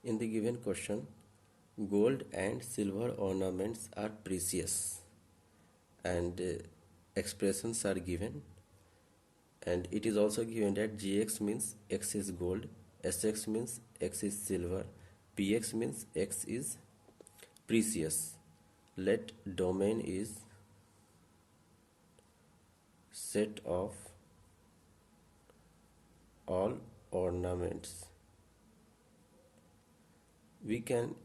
In the given question, gold and silver ornaments are precious, and expressions are given, and it is also given that gx means x is gold, sx means x is silver, px means x is precious. Let domain is set of all ornaments. We can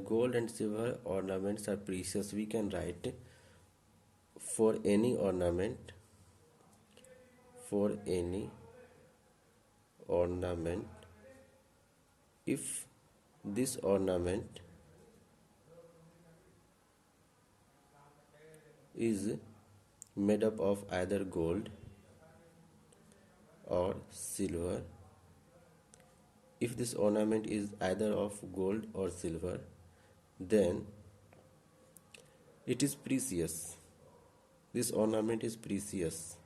gold and silver ornaments are precious. We can write for any ornament, if this ornament is made up of either gold or silver, if this ornament is either of gold or silver, then it is precious. This ornament is precious.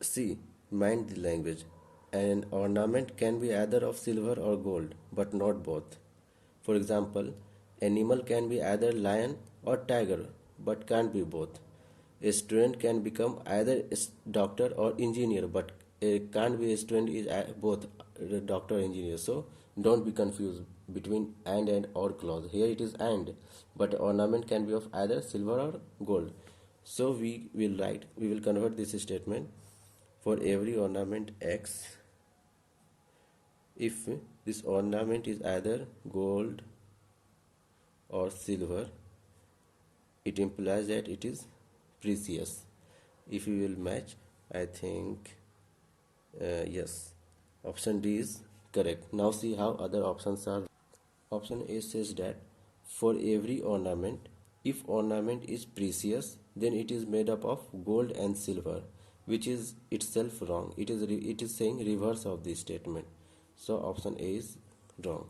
See, mind the language. An ornament can be either of silver or gold, but not both. For example, animal can be either lion or tiger, but can't be both. A student can become either a doctor or engineer, but can't be a student is both doctor or engineer. So don't be confused between and or clause. Here it is and, but ornament can be of either silver or gold. So we will convert this statement. For every ornament x, if this ornament is either gold or silver, it implies that it is precious. If we will match, I think yes, option D is correct. Now see how other options are. Option A says that for every ornament, if ornament is precious, then it is made up of gold and silver, which is itself wrong. It is saying reverse of this statement. So option A is wrong.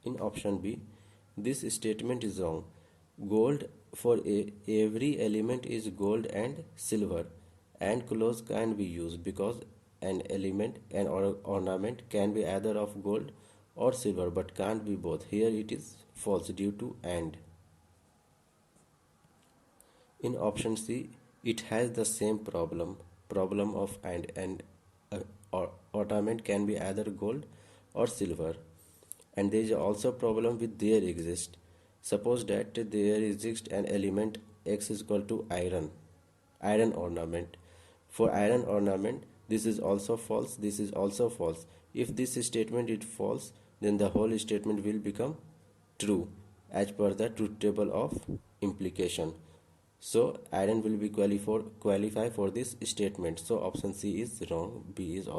In option B, this statement is wrong. Gold for every element is gold and silver, and clause can be used because an ornament can be either of gold or silver but can't be both. Here it is false due to and. In option C, it has the same problem of and ornament can be either gold or silver, and there is also problem with there exist. Suppose that there exists an element x is equal to iron ornament. For iron ornament, this is also false, this is also false. If this statement is false, then the whole statement will become true as per the truth table of implication. So iron will be qualify for this statement. So option C is wrong, B is also